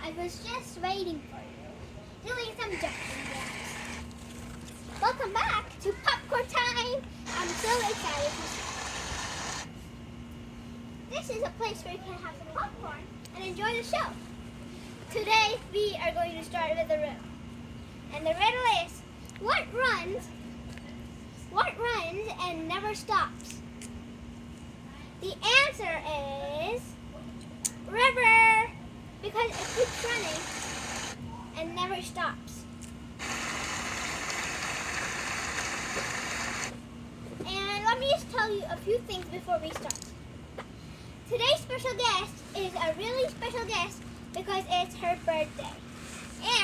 I was just waiting for you, doing some jumping jacks. Welcome back to popcorn time! I'm so excited to start. This is a place where you can have some popcorn and enjoy the show. Today we are going to start with a riddle. And the riddle is, what runs and never stops? The answer is river, because it keeps running and never stops. And let me just tell you a few things before we start. Today's special guest is a really special guest because it's her birthday.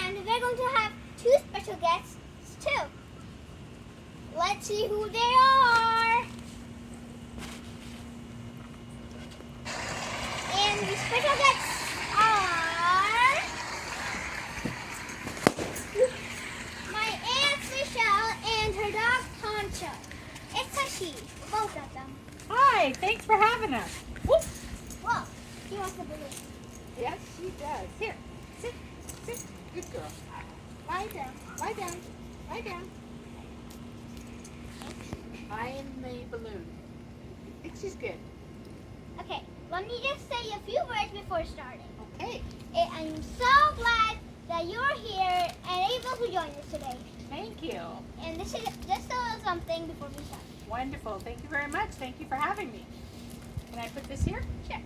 And we're going to have two special guests too. Let's see who they are. And the special guests are my Aunt Michelle and her dog Poncho. It's a she, both of them. Hi, thanks for having us. Whoop. Whoa, she wants a balloon. Yes, she does. Here, sit. Good girl. Lie down, lie down, lie down. I am the balloon. I think she's good. Okay, let me just say a few words before starting. Okay. I'm so glad that you're here and able to join us today. Thank you. And this is just a little something before we start. Wonderful. Thank you very much. Thank you for having me. Can I put this here? Sure.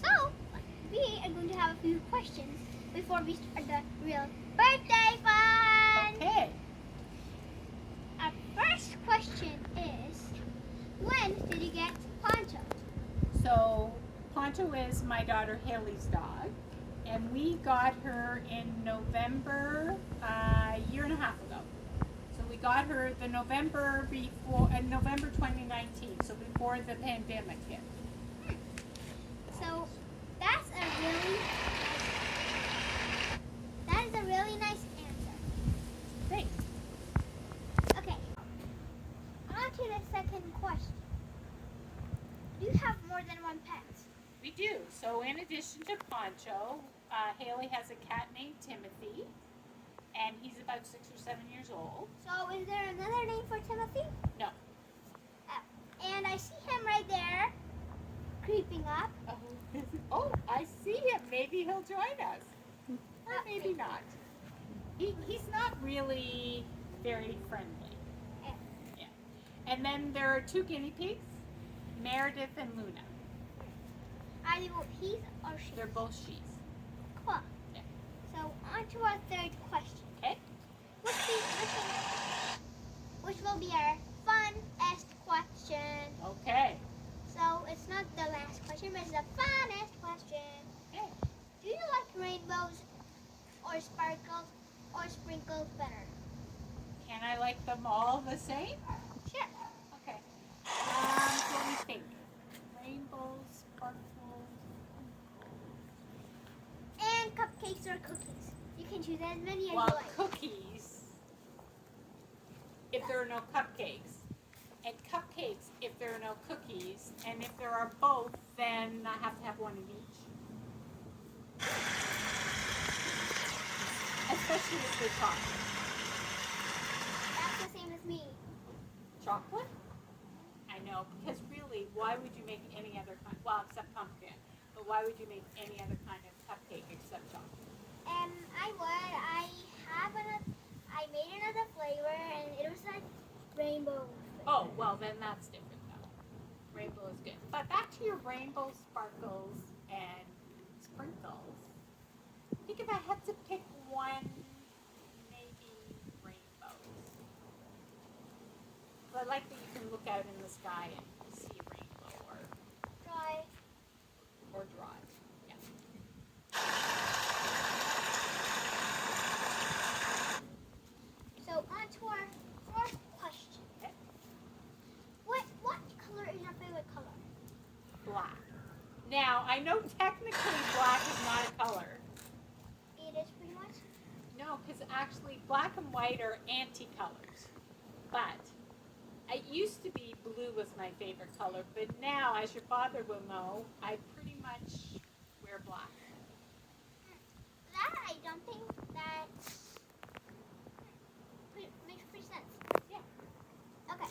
So, we are going to have a few questions before we start the real birthday fun. Okay. Our first question is, when did you get Poncho? So, Poncho is my daughter Haley's dog, and we got her in November, a year and a half ago. So we got her the November 2019, so before the pandemic hit. So that is a really nice answer. Thanks. Okay. On to the second question. Do you have more than one pet? We do. So in addition to Poncho, Haley has a cat named Timothy, and he's about 6 or 7 years old. So is there another name for Timothy? No. And I see him right there, creeping up. Oh, I see him. Maybe he'll join us. Or maybe not. He's not really very friendly. Yeah. And then there are two guinea pigs, Meredith and Luna. Are they both he's or she? They're both she's. Cool. Yeah. So on to our third question. Okay. Which will be our funnest question. Okay. So it's not the last question, but it's the funnest question. Okay. Do you like rainbows or sparkles or sprinkles better? Can I like them all the same? Sure. Okay. So let me think. Rainbows, sparkles. And cupcakes or cookies. You can choose as many as you Well, like. cookies, if there are no cupcakes. And cupcakes, if there are no cookies. And if there are both, then I have to have one of each. Especially if they're chocolate. That's the same as me. Chocolate? I know, because really, why would you make any other kind, well, except pumpkin, but why would you make any other kind of cupcake except chocolate? I would. I made another flavor and it was like rainbow. Oh, well, then that's different, though. Rainbow is good. But back to your rainbow, sparkles, and sprinkles. I think if I had to pick one, maybe rainbows. But I like that you can look out in the sky and see a rainbow Try. or draw it. Yeah. So on to our fourth question. Okay. What color is your favorite color? Black. Now, I know technically black is not a color. It is pretty much. No, because actually black and white are anti-colors. But it used to be blue was a my favorite color. But now, as your father will know, I pretty much wear black. That I don't think that makes pretty sense. Yeah. Okay.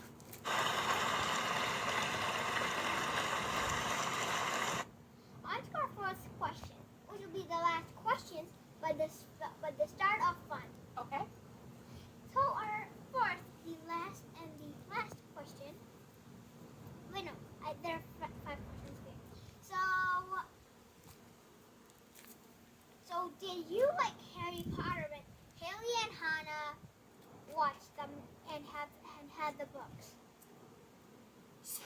On to our first question, which will be the last questions, but the start of fun. Okay. So our first, the last question. Wait, no, there are 5 questions here. So did you like Harry Potter when Haley and Hannah watched them and had the books? So,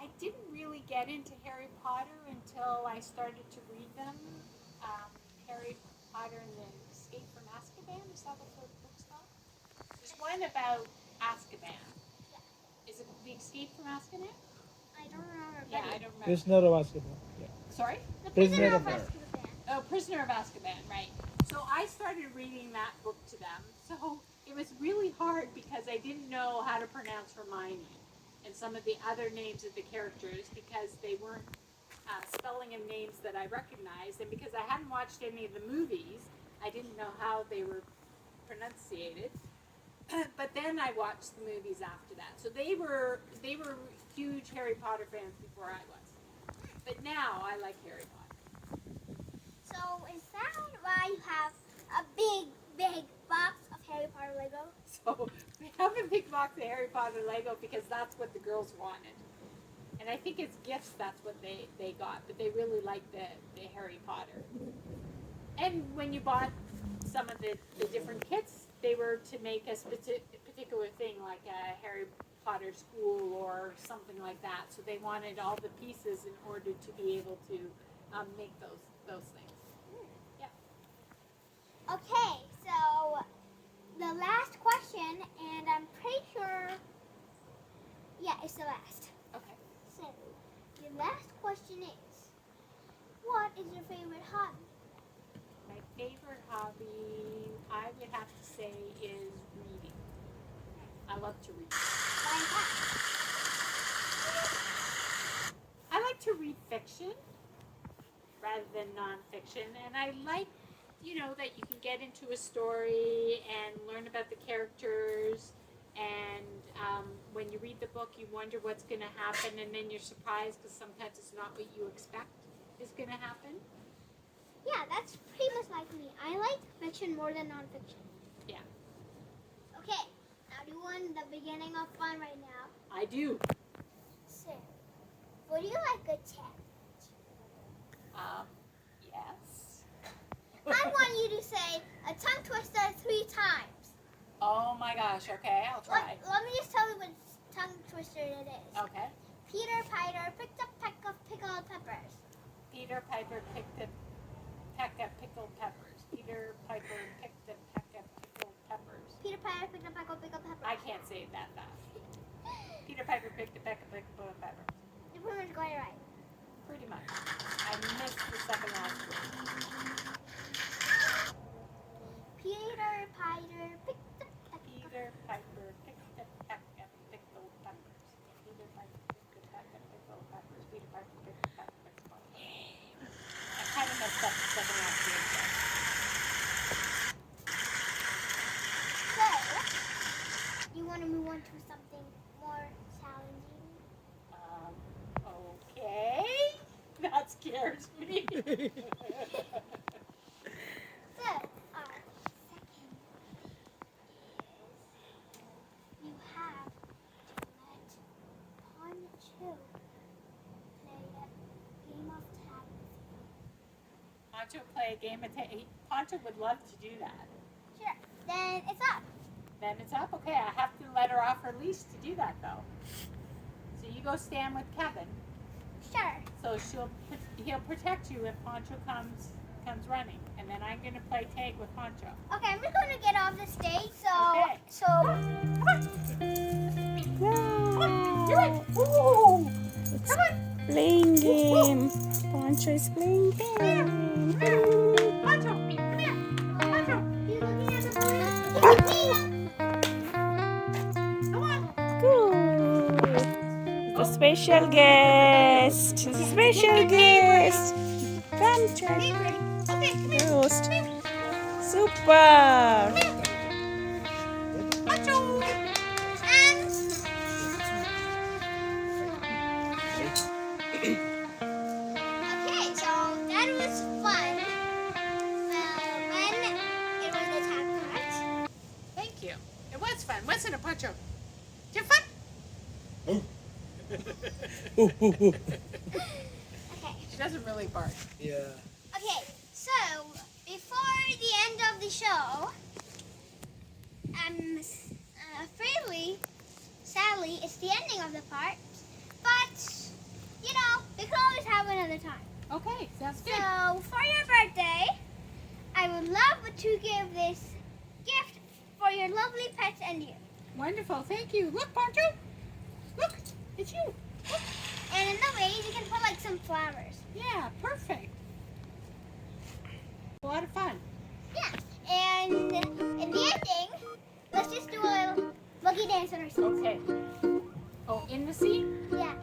I didn't really get into Harry Potter until I started to read them. Harry Potter and the Escape from Azkaban, is that what the book's called? There's one about Azkaban. Yeah. Is it the Escape from Azkaban? I don't remember. Yeah, I don't remember. Prisoner of Azkaban. Yeah. Sorry? The Prisoner Prisoner of of Azkaban. Azkaban. Oh, Prisoner of Azkaban, right. So I started reading that book to them. So it was really hard because I didn't know how to pronounce Hermione and some of the other names of the characters because they weren't spelling of names that I recognized. And because I hadn't watched any of the movies, I didn't know how they were pronunciated. But then I watched the movies after that. So they were huge Harry Potter fans before I was. But now I like Harry Potter. So is that why you have a big box of Harry Potter Lego? So we have a big box of Harry Potter Lego because that's what the girls wanted. And I think it's gifts, that's what they got. But they really liked the Harry Potter. And when you bought some of the different kits, they were to make a particular thing like a Harry Potter school or something like that. So they wanted all the pieces in order to be able to make those things. Yeah. Okay, so the last question, and I'm pretty sure, yeah, it's the last. Okay. So the last question is, what is your favorite hobby? My favorite hobby, I would have to say, is reading. I love to read. Why is that? I like to read fiction rather than nonfiction, and I like, that you can get into a story and learn about the characters, and when you read the book, you wonder what's going to happen, and then you're surprised because sometimes it's not what you expect is going to happen. Yeah, that's pretty much like me. I like fiction more than nonfiction. Yeah. Okay, now do you want the beginning of fun right now? I do. So, would you like a challenge? Yes. I want you to say a tongue twister 3 times. Oh my gosh, okay, I'll try. Let me just tell you what tongue twister it is. Okay. Peter Piper picked a peck of pickled peppers. Peter Piper picked a peck of pickled peppers. Peter Piper picked a peck of pickled peppers. Peter Piper picked a peck of pickled peppers. I can't say it that fast. Peter Piper picked a peck of pickled peppers. You're pretty much got it right. Pretty much. I missed the second last word. Peter Piper picked a peck Peter Piper picked a peck of pickled peppers. Peter Piper picked a peck of pickled peppers. Peter Piper picked a peck of pickled peppers. I kind of messed up the second last word. So, you want to move on to something more challenging? Okay. That scares me. So, our second is you have to let Poncho play a game of tag with you. Poncho play a game of Poncho would love to do that. Sure. Then it's up. Then it's up. Okay, I have to let her off her leash to do that though. So you go stand with Kevin. Sure. So he'll protect you if Poncho comes running, and then I'm gonna play tag with Poncho. Okay, I'm just going to get off the stage. Okay. So Come on, do it. Ooh. Come on. Playing game. Poncho is playing game. Poncho, come here. Poncho, he's looking at the balloon. come on. Good. special guest. Special guest. Come, Chai. Okay, come here. Roast. Super. Pancho. Okay, so that was fun. When it was the tap part. Thank you. It was fun, wasn't it, Pancho? Did you have fun? Okay. She doesn't really bark. Yeah. Okay, so before the end of the show, sadly, it's the ending of the part. But you know, we can always have another time. Okay, sounds good. So for your birthday, I would love to give this gift for your lovely pets and you. Wonderful, thank you. Look, Pancho. Look, it's you. Look. And in the vase, you can put like some flowers. Yeah, perfect. A lot of fun. Yeah. And in the ending, let's just do a boogie dance on ourselves. Okay. Oh, in the sea? Yeah.